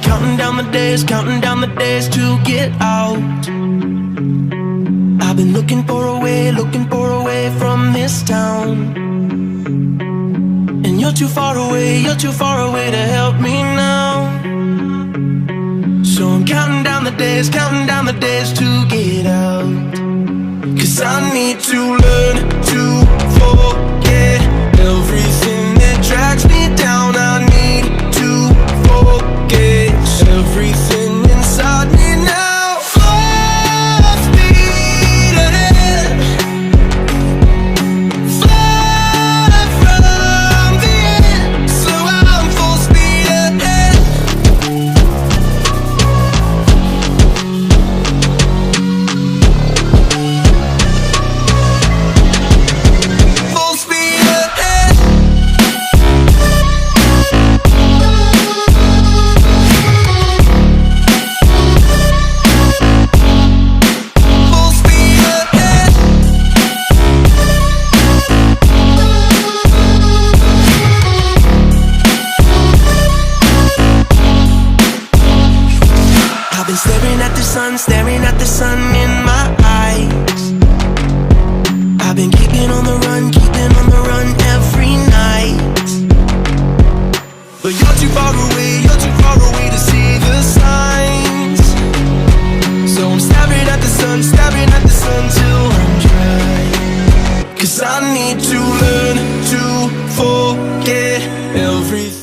counting down the days to get out. I've been looking for a way from this town. And you're too far away to help me now. So I'm counting down the days to get out. 'Cause I need to learn to forget everything that drags me down. I need to forget everything inside me now. Full speed ahead, far from the end. So I'm full speed ahead. Full speed ahead. Full speed ahead. I've been staring at the sun in my eyes. I've been keeping on the run every night. But you're too far away to see the signs. So I'm staring at the sun till I'm dry. 'Cause I need to learn to forget everything.